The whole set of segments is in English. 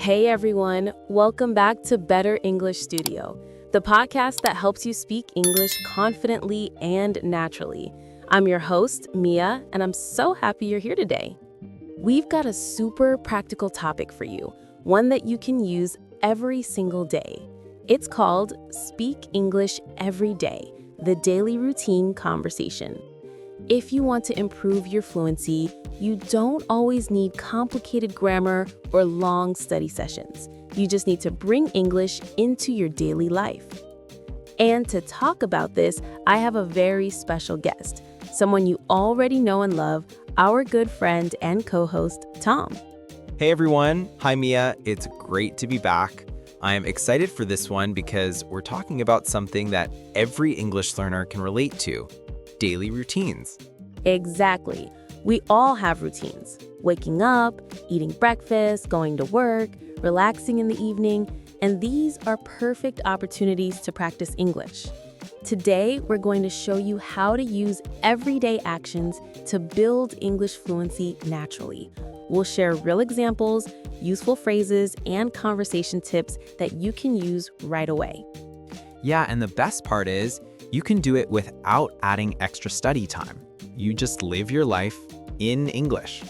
Hey everyone, welcome back to Better English Studio, the podcast that helps you speak English confidently and naturally. I'm your host, Mia, and I'm so happy you're here today. We've got a super practical topic for you, one that you can use every single day. It's called Speak English Every Day, the daily routine conversation. If you want to improve your fluency, you don't always need complicated grammar or long study sessions. You just need to bring English into your daily life. And to talk about this, I have a very special guest, someone you already know and love, our good friend and co-host, Tom. Hey everyone, hi Mia, it's great to be back. I'm excited for this one because we're talking about something that every English learner can relate to, daily routines. Exactly. We all have routines. Waking up, eating breakfast, going to work, relaxing in the evening, and these are perfect opportunities to practice English. Today, we're going to show you how to use everyday actions to build English fluency naturally. We'll share real examples, useful phrases, and conversation tips that you can use right away. Yeah, and the best part is, you can do it without adding extra study time. You just live your life in English.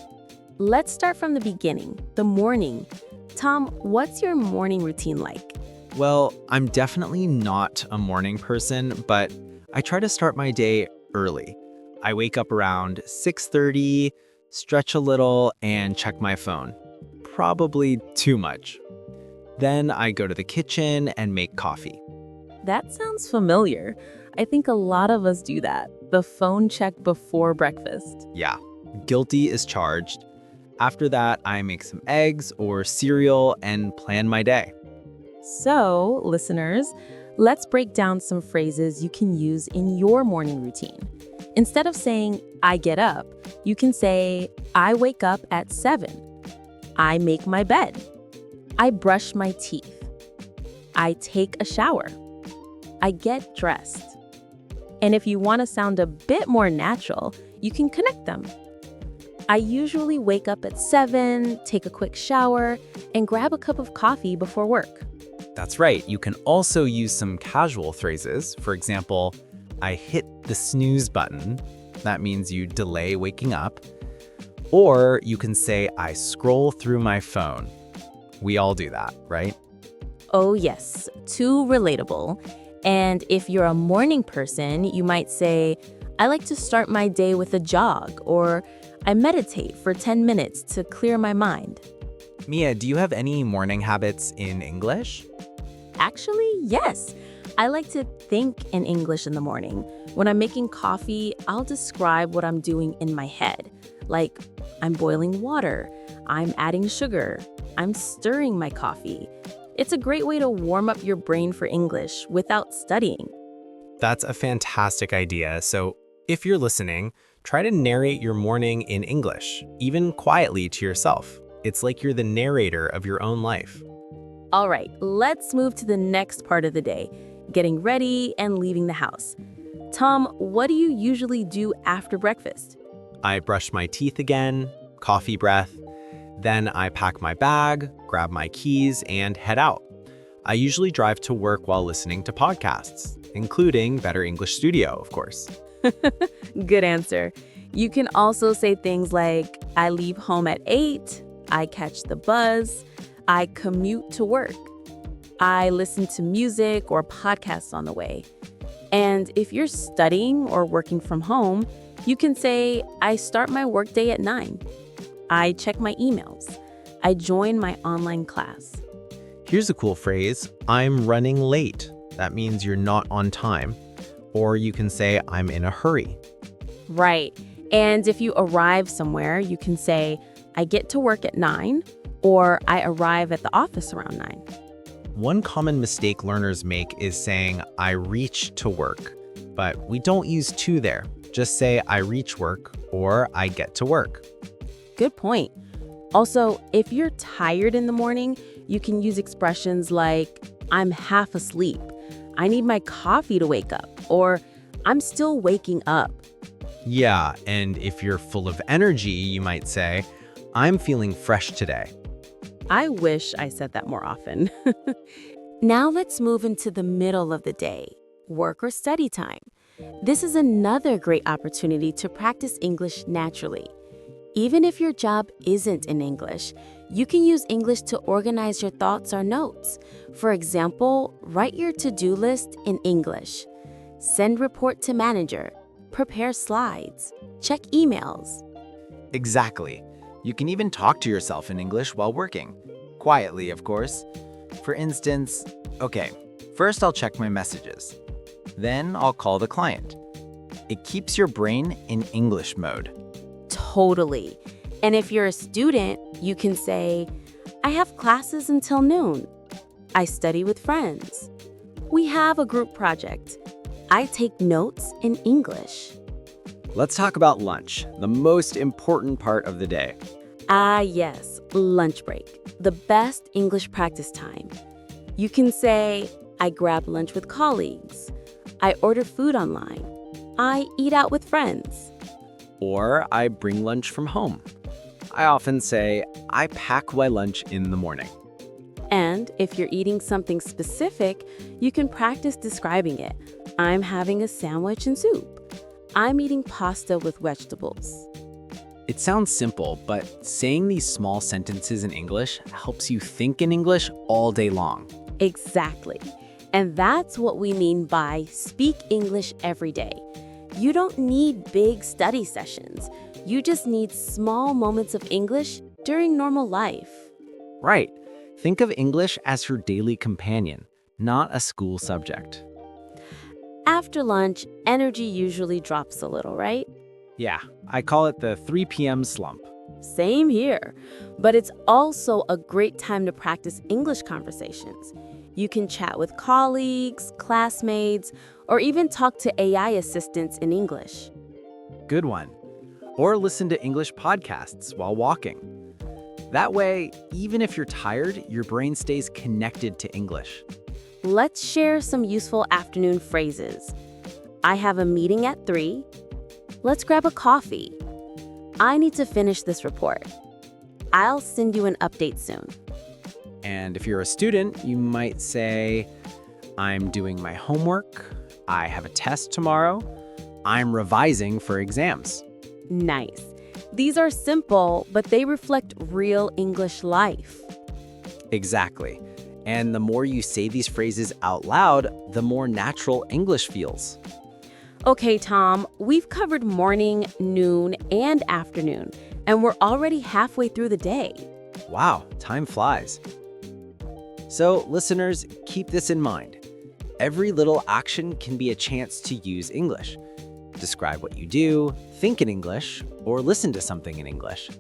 Let's start from the beginning, the morning. Tom, what's your morning routine like? Well, I'm definitely not a morning person, but I try to start my day early. I wake up around 6:30, stretch a little, and check my phone. Probably too much. Then I go to the kitchen and make coffee. That sounds familiar. I think a lot of us do that, the phone check before breakfast. Yeah, guilty is charged. After that, I make some eggs or cereal and plan my day. So, listeners, let's break down some phrases you can use in your morning routine. Instead of saying, I get up, you can say, I wake up at 7. I make my bed. I brush my teeth. I take a shower. I get dressed. And if you want to sound a bit more natural, you can connect them. I usually wake up at 7, take a quick shower, and grab a cup of coffee before work. That's right. You can also use some casual phrases. For example, I hit the snooze button. That means you delay waking up. Or you can say, I scroll through my phone. We all do that, right? Oh yes, too relatable. And if you're a morning person, you might say, I like to start my day with a jog, or I meditate for 10 minutes to clear my mind. Mia, do you have any morning habits in English? Actually, yes. I like to think in English in the morning. When I'm making coffee, I'll describe what I'm doing in my head. Like, I'm boiling water, I'm adding sugar, I'm stirring my coffee. It's a great way to warm up your brain for English without studying. That's a fantastic idea. So if you're listening, try to narrate your morning in English, even quietly to yourself. It's like you're the narrator of your own life. All right, let's move to the next part of the day, getting ready and leaving the house. Tom, what do you usually do after breakfast? I brush my teeth again, coffee breath. Then I pack my bag, grab my keys, and head out. I usually drive to work while listening to podcasts, including Better English Studio, of course. Good answer. You can also say things like, I leave home at 8, I catch the bus, I commute to work, I listen to music or podcasts on the way. And if you're studying or working from home, you can say, I start my workday at 9. I check my emails. I join my online class. Here's a cool phrase, I'm running late. That means you're not on time. Or you can say, I'm in a hurry. Right. And if you arrive somewhere, you can say, I get to work at 9, or I arrive at the office around 9. One common mistake learners make is saying, I reach to work. But we don't use to there. Just say, I reach work, or I get to work. Good point. Also, if you're tired in the morning, you can use expressions like, I'm half asleep, I need my coffee to wake up, or I'm still waking up. Yeah, and if you're full of energy, you might say, I'm feeling fresh today. I wish I said that more often. Now let's move into the middle of the day, work or study time. This is another great opportunity to practice English naturally. Even if your job isn't in English, you can use English to organize your thoughts or notes. For example, write your to-do list in English. Send report to manager. Prepare slides. Check emails. Exactly. You can even talk to yourself in English while working. Quietly, of course. For instance, okay, first I'll check my messages. Then I'll call the client. It keeps your brain in English mode. Totally. And if you're a student, you can say, I have classes until noon. I study with friends. We have a group project. I take notes in English. Let's talk about lunch, the most important part of the day. Ah, yes, lunch break, the best English practice time. You can say, I grab lunch with colleagues. I order food online. I eat out with friends. Or I bring lunch from home. I often say, I pack my lunch in the morning. And if you're eating something specific, you can practice describing it. I'm having a sandwich and soup. I'm eating pasta with vegetables. It sounds simple, but saying these small sentences in English helps you think in English all day long. Exactly. And that's what we mean by speak English every day. You don't need big study sessions. You just need small moments of English during normal life. Right. Think of English as your daily companion, not a school subject. After lunch, energy usually drops a little, right? Yeah, I call it the 3 p.m. slump. Same here. But it's also a great time to practice English conversations. You can chat with colleagues, classmates, or even talk to AI assistants in English. Good one. Or listen to English podcasts while walking. That way, even if you're tired, your brain stays connected to English. Let's share some useful afternoon phrases. I have a meeting at 3. Let's grab a coffee. I need to finish this report. I'll send you an update soon. And if you're a student, you might say, I'm doing my homework. I have a test tomorrow. I'm revising for exams. Nice. These are simple, but they reflect real English life. Exactly. And the more you say these phrases out loud, the more natural English feels. Okay, Tom, we've covered morning, noon, and afternoon, and we're already halfway through the day. Wow, time flies. So, listeners, keep this in mind. Every little action can be a chance to use English. Describe what you do, think in English, or listen to something in English.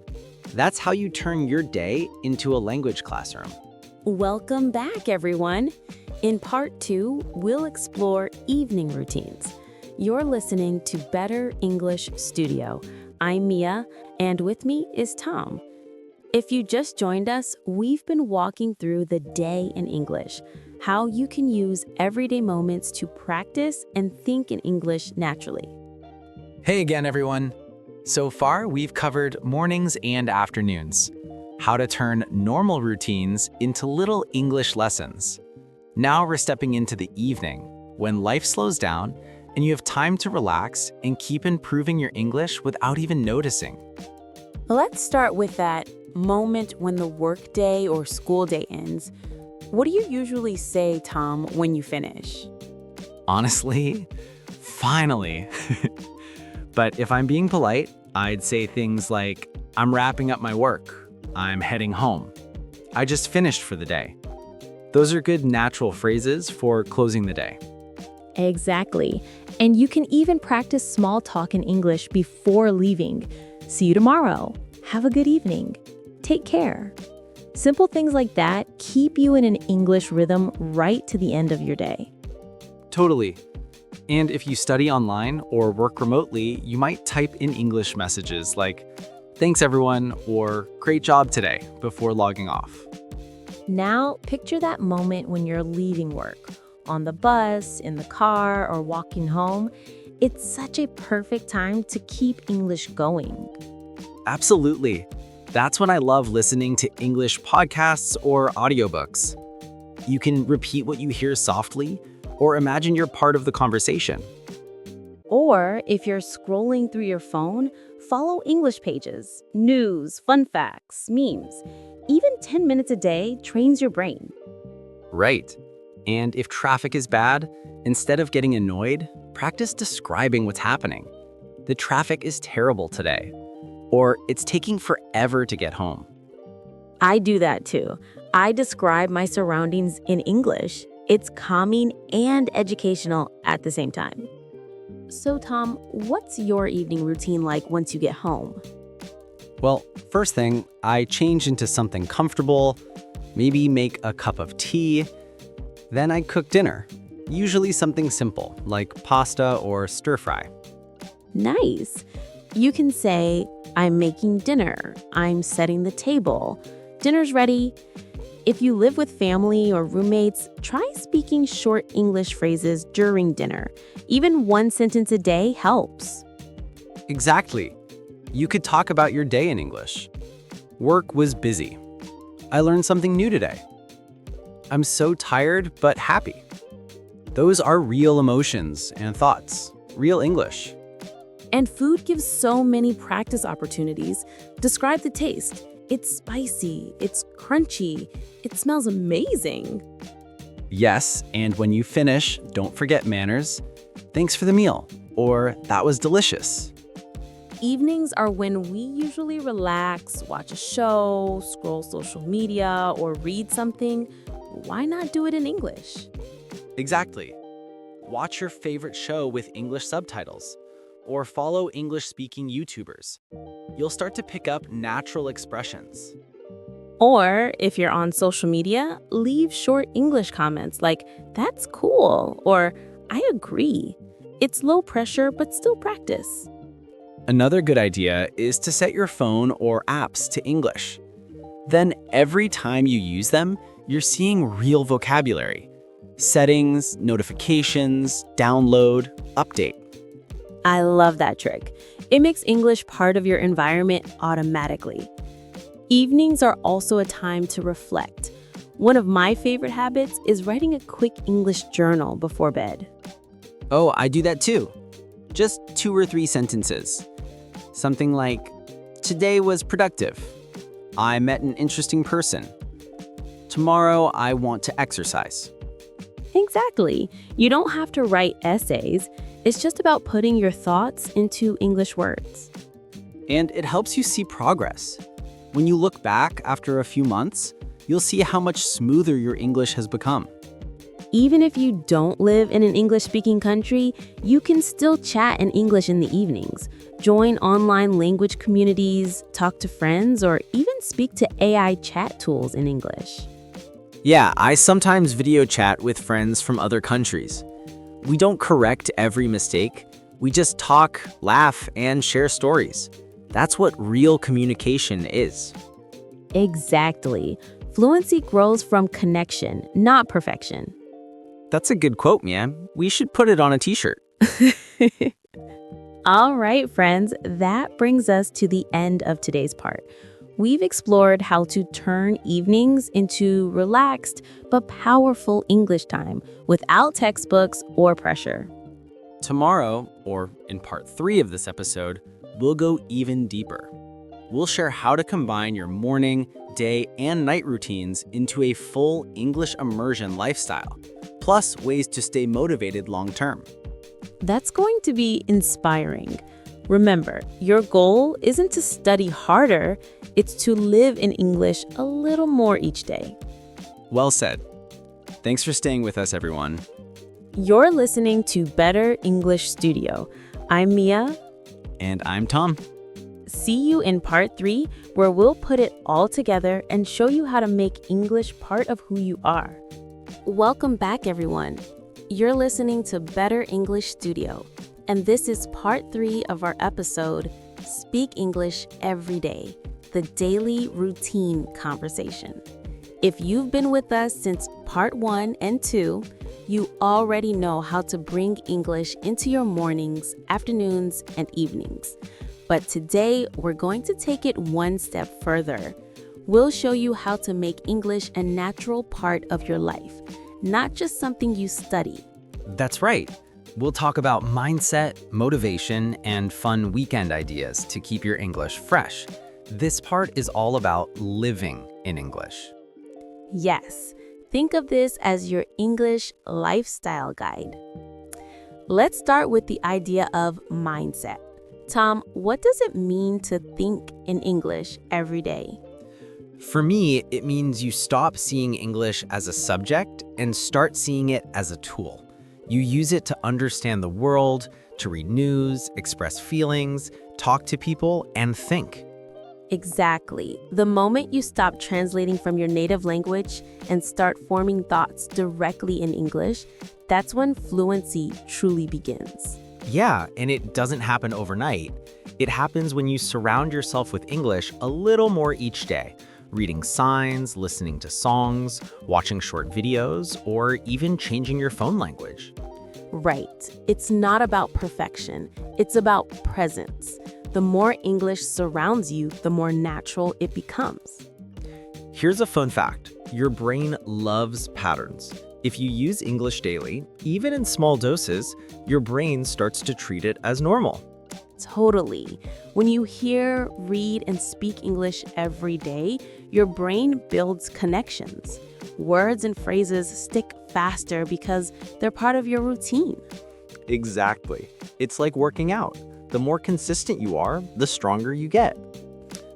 That's how you turn your day into a language classroom. Welcome back, everyone. In part 2, we'll explore evening routines. You're listening to Better English Studio. I'm Mia, and with me is Tom. If you just joined us, we've been walking through the day in English, how you can use everyday moments to practice and think in English naturally. Hey again, everyone. So far, we've covered mornings and afternoons, how to turn normal routines into little English lessons. Now we're stepping into the evening, when life slows down and you have time to relax and keep improving your English without even noticing. Let's start with that moment when the workday or school day ends. What do you usually say, Tom, when you finish? Honestly, finally. But if I'm being polite, I'd say things like, I'm wrapping up my work. I'm heading home. I just finished for the day. Those are good natural phrases for closing the day. Exactly. And you can even practice small talk in English before leaving. See you tomorrow. Have a good evening. Take care. Simple things like that keep you in an English rhythm right to the end of your day. Totally. And if you study online or work remotely, you might type in English messages like, thanks everyone, or great job today, before logging off. Now, picture that moment when you're leaving work, on the bus, in the car, or walking home. It's such a perfect time to keep English going. Absolutely. That's when I love listening to English podcasts or audiobooks. You can repeat what you hear softly or imagine you're part of the conversation. Or if you're scrolling through your phone, follow English pages, news, fun facts, memes. Even 10 minutes a day trains your brain. Right. And if traffic is bad, instead of getting annoyed, practice describing what's happening. The traffic is terrible today. Or it's taking forever to get home. I do that too. I describe my surroundings in English. It's calming and educational at the same time. So, Tom, what's your evening routine like once you get home? Well, first thing, I change into something comfortable, maybe make a cup of tea. Then I cook dinner, usually something simple, like pasta or stir-fry. Nice. You can say, I'm making dinner, I'm setting the table, dinner's ready. If you live with family or roommates, try speaking short English phrases during dinner. Even one sentence a day helps. Exactly. You could talk about your day in English. Work was busy. I learned something new today. I'm so tired but happy. Those are real emotions and thoughts, real English. And food gives so many practice opportunities. Describe the taste. It's spicy, it's crunchy, it smells amazing. Yes, and when you finish, don't forget manners. Thanks for the meal, or that was delicious. Evenings are when we usually relax, watch a show, scroll social media, or read something. Why not do it in English? Exactly. Watch your favorite show with English subtitles, or follow English-speaking YouTubers. You'll start to pick up natural expressions. Or if you're on social media, leave short English comments like, that's cool, or I agree. It's low pressure, but still practice. Another good idea is to set your phone or apps to English. Then every time you use them, you're seeing real vocabulary. Settings, notifications, download, update. I love that trick. It makes English part of your environment automatically. Evenings are also a time to reflect. One of my favorite habits is writing a quick English journal before bed. Oh, I do that too. Just 2 or 3 sentences. Something like, today was productive. I met an interesting person. Tomorrow I want to exercise. Exactly. You don't have to write essays. It's just about putting your thoughts into English words. And it helps you see progress. When you look back after a few months, you'll see how much smoother your English has become. Even if you don't live in an English-speaking country, you can still chat in English in the evenings, join online language communities, talk to friends, or even speak to AI chat tools in English. Yeah, I sometimes video chat with friends from other countries. We don't correct every mistake. We just talk, laugh, and share stories. That's what real communication is. Exactly. Fluency grows from connection, not perfection. That's a good quote, Mia. We should put it on a t-shirt. All right, friends, that brings us to the end of today's part. We've explored how to turn evenings into relaxed but powerful English time without textbooks or pressure. Tomorrow, or in part 3 of this episode, we'll go even deeper. We'll share how to combine your morning, day, and night routines into a full English immersion lifestyle, plus ways to stay motivated long-term. That's going to be inspiring. Remember, your goal isn't to study harder, it's to live in English a little more each day. Well said. Thanks for staying with us, everyone. You're listening to Better English Studio. I'm Mia. And I'm Tom. See you in part 3, where we'll put it all together and show you how to make English part of who you are. Welcome back, everyone. You're listening to Better English Studio, and this is part 3 of our episode, Speak English Every Day, the daily routine conversation. If you've been with us since part 1 and 2, you already know how to bring English into your mornings, afternoons, and evenings. But today, we're going to take it one step further. We'll show you how to make English a natural part of your life, not just something you study. That's right. We'll talk about mindset, motivation, and fun weekend ideas to keep your English fresh. This part is all about living in English. Yes, think of this as your English lifestyle guide. Let's start with the idea of mindset. Tom, what does it mean to think in English every day? For me, it means you stop seeing English as a subject and start seeing it as a tool. You use it to understand the world, to read news, express feelings, talk to people, and think. Exactly. The moment you stop translating from your native language and start forming thoughts directly in English, that's when fluency truly begins. Yeah, and it doesn't happen overnight. It happens when you surround yourself with English a little more each day, reading signs, listening to songs, watching short videos, or even changing your phone language. Right. It's not about perfection. It's about presence. The more English surrounds you, the more natural it becomes. Here's a fun fact. Your brain loves patterns. If you use English daily, even in small doses, your brain starts to treat it as normal. Totally. When you hear, read, and speak English every day, your brain builds connections. Words and phrases stick faster because they're part of your routine. Exactly. It's like working out. The more consistent you are, the stronger you get.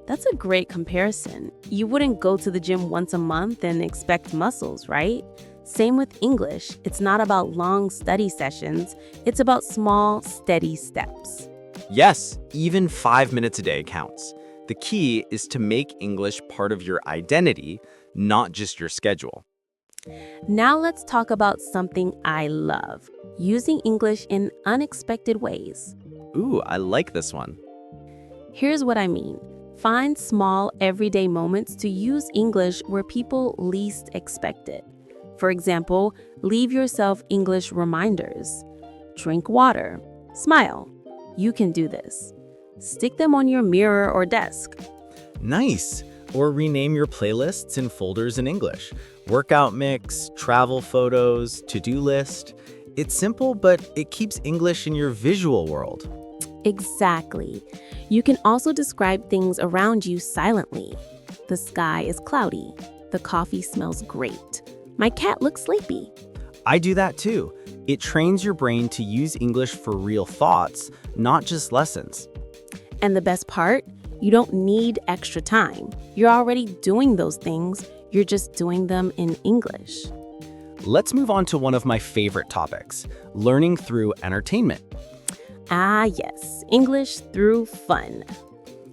That's a great comparison. You wouldn't go to the gym once a month and expect muscles, right? Same with English. It's not about long study sessions. It's about small, steady steps. Yes, even 5 minutes a day counts. The key is to make English part of your identity, not just your schedule. Now let's talk about something I love, using English in unexpected ways. Ooh, I like this one. Here's what I mean. Find small, everyday moments to use English where people least expect it. For example, leave yourself English reminders. Drink water. Smile. You can do this. Stick them on your mirror or desk. Nice! Or rename your playlists and folders in English. Workout mix, travel photos, to-do list. It's simple, but it keeps English in your visual world. Exactly. You can also describe things around you silently. The sky is cloudy. The coffee smells great. My cat looks sleepy. I do that too. It trains your brain to use English for real thoughts, not just lessons. And the best part? You don't need extra time. You're already doing those things. You're just doing them in English. Let's move on to one of my favorite topics, learning through entertainment. Ah, yes. English through fun.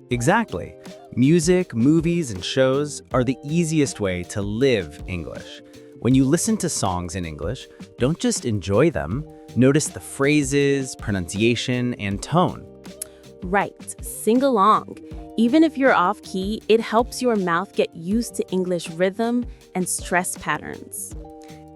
Exactly. Music, movies, and shows are the easiest way to live English. When you listen to songs in English, don't just enjoy them, notice the phrases, pronunciation, and tone. Right. Sing along. Even if you're off key, it helps your mouth get used to English rhythm and stress patterns.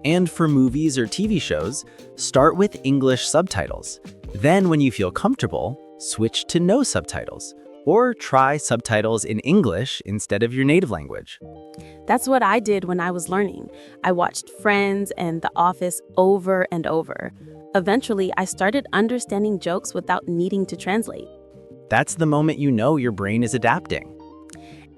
And for movies or TV shows, start with English subtitles. Then when you feel comfortable, switch to no subtitles. Or try subtitles in English instead of your native language. That's what I did when I was learning. I watched Friends and The Office over and over. Eventually, I started understanding jokes without needing to translate. That's the moment you know your brain is adapting.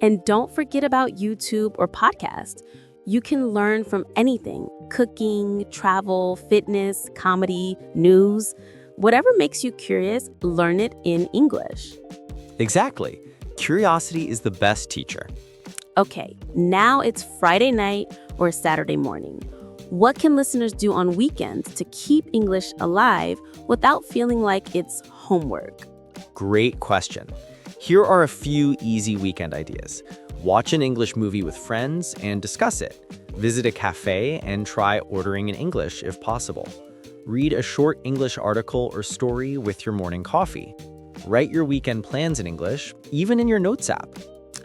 And don't forget about YouTube or podcast. You can learn from anything: cooking, travel, fitness, comedy, news. Whatever makes you curious, learn it in English. Exactly. Curiosity is the best teacher. Okay, now it's Friday night or Saturday morning. What can listeners do on weekends to keep English alive without feeling like it's homework? Great question. Here are a few easy weekend ideas. Watch an English movie with friends and discuss it. Visit a cafe and try ordering in English if possible. Read a short English article or story with your morning coffee. Write your weekend plans in English, even in your Notes app.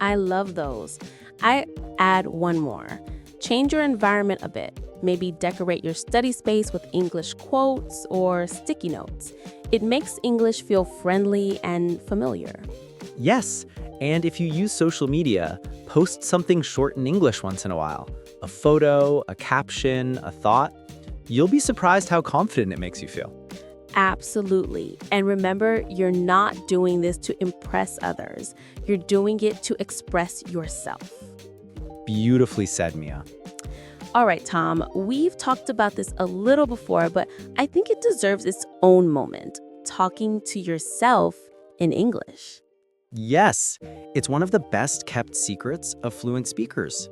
I love those. I add one more. Change your environment a bit. Maybe decorate your study space with English quotes or sticky notes. It makes English feel friendly and familiar. Yes, and if you use social media, post something short in English once in a while. A photo, a caption, a thought. You'll be surprised how confident it makes you feel. Absolutely. And remember, you're not doing this to impress others. You're doing it to express yourself. Beautifully said, Mia. All right, Tom, we've talked about this a little before, but I think it deserves its own moment. Talking to yourself in English. Yes, it's one of the best kept secrets of fluent speakers.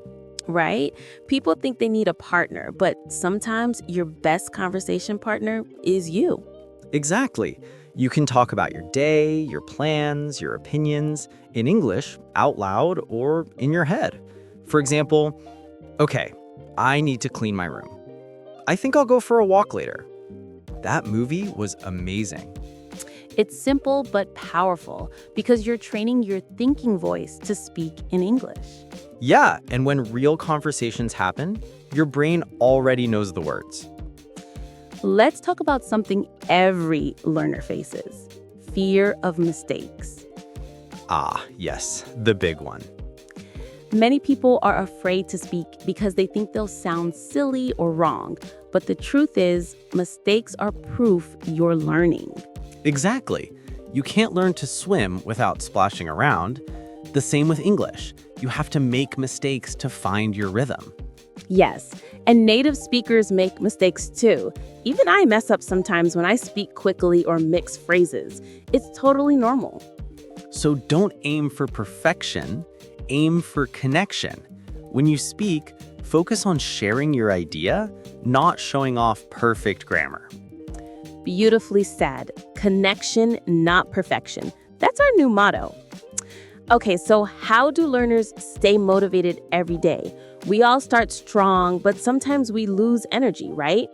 Right? People think they need a partner, but sometimes your best conversation partner is you. Exactly. You can talk about your day, your plans, your opinions in English, out loud, or in your head. For example, okay, I need to clean my room. I think I'll go for a walk later. That movie was amazing. It's simple but powerful because you're training your thinking voice to speak in English. Yeah, and when real conversations happen, your brain already knows the words. Let's talk about something every learner faces: fear of mistakes. Ah, yes, the big one. Many people are afraid to speak because they think they'll sound silly or wrong. But the truth is, mistakes are proof you're learning. Exactly. You can't learn to swim without splashing around. The same with English. You have to make mistakes to find your rhythm. Yes, and native speakers make mistakes too. Even I mess up sometimes when I speak quickly or mix phrases. It's totally normal. So don't aim for perfection, aim for connection. When you speak, focus on sharing your idea, not showing off perfect grammar. Beautifully said. Connection, not perfection. That's our new motto. Okay, so how do learners stay motivated every day? We all start strong, but sometimes we lose energy, right?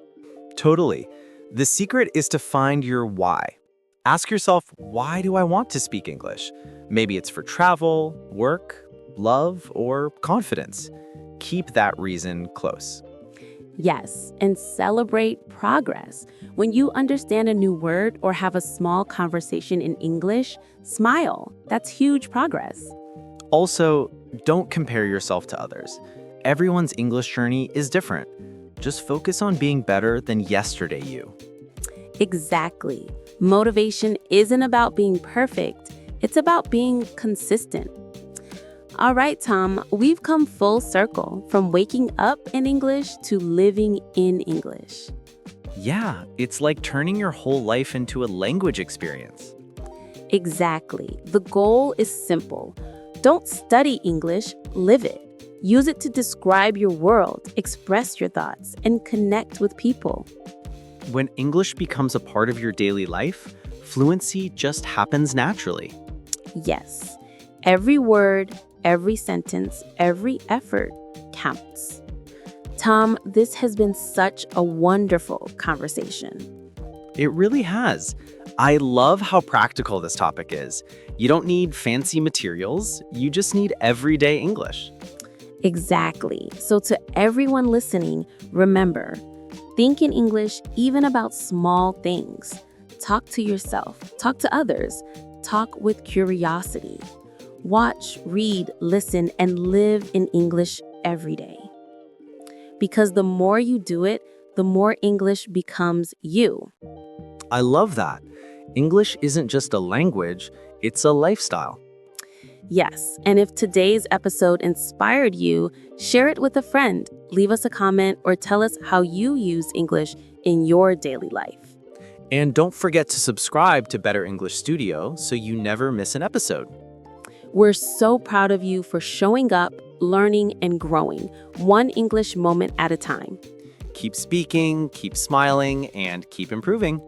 Totally. The secret is to find your why. Ask yourself, why do I want to speak English? Maybe it's for travel, work, love, or confidence. Keep that reason close. Yes, and celebrate progress. When you understand a new word or have a small conversation in English, smile. That's huge progress. Also, don't compare yourself to others. Everyone's English journey is different. Just focus on being better than yesterday you. Exactly. Motivation isn't about being perfect. It's about being consistent. All right, Tom, we've come full circle from waking up in English to living in English. Yeah, it's like turning your whole life into a language experience. Exactly. The goal is simple. Don't study English, live it. Use it to describe your world, express your thoughts, and connect with people. When English becomes a part of your daily life, fluency just happens naturally. Yes, every word, every sentence, every effort counts. Tom, this has been such a wonderful conversation. It really has. I love how practical this topic is. You don't need fancy materials, you just need everyday English. Exactly. So to everyone listening, remember, think in English even about small things. Talk to yourself, talk to others, talk with curiosity. Watch, read, listen, and live in English every day. Because the more you do it, the more English becomes you. I love that. English isn't just a language, it's a lifestyle. Yes, and if today's episode inspired you, share it with a friend, leave us a comment, or tell us how you use English in your daily life. And don't forget to subscribe to Better English Studio so you never miss an episode. We're so proud of you for showing up, learning, and growing, one English moment at a time. Keep speaking, keep smiling, and keep improving.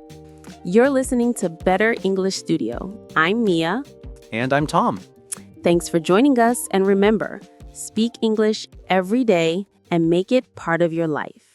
You're listening to Better English Studio. I'm Mia. And I'm Tom. Thanks for joining us, and remember, speak English every day and make it part of your life.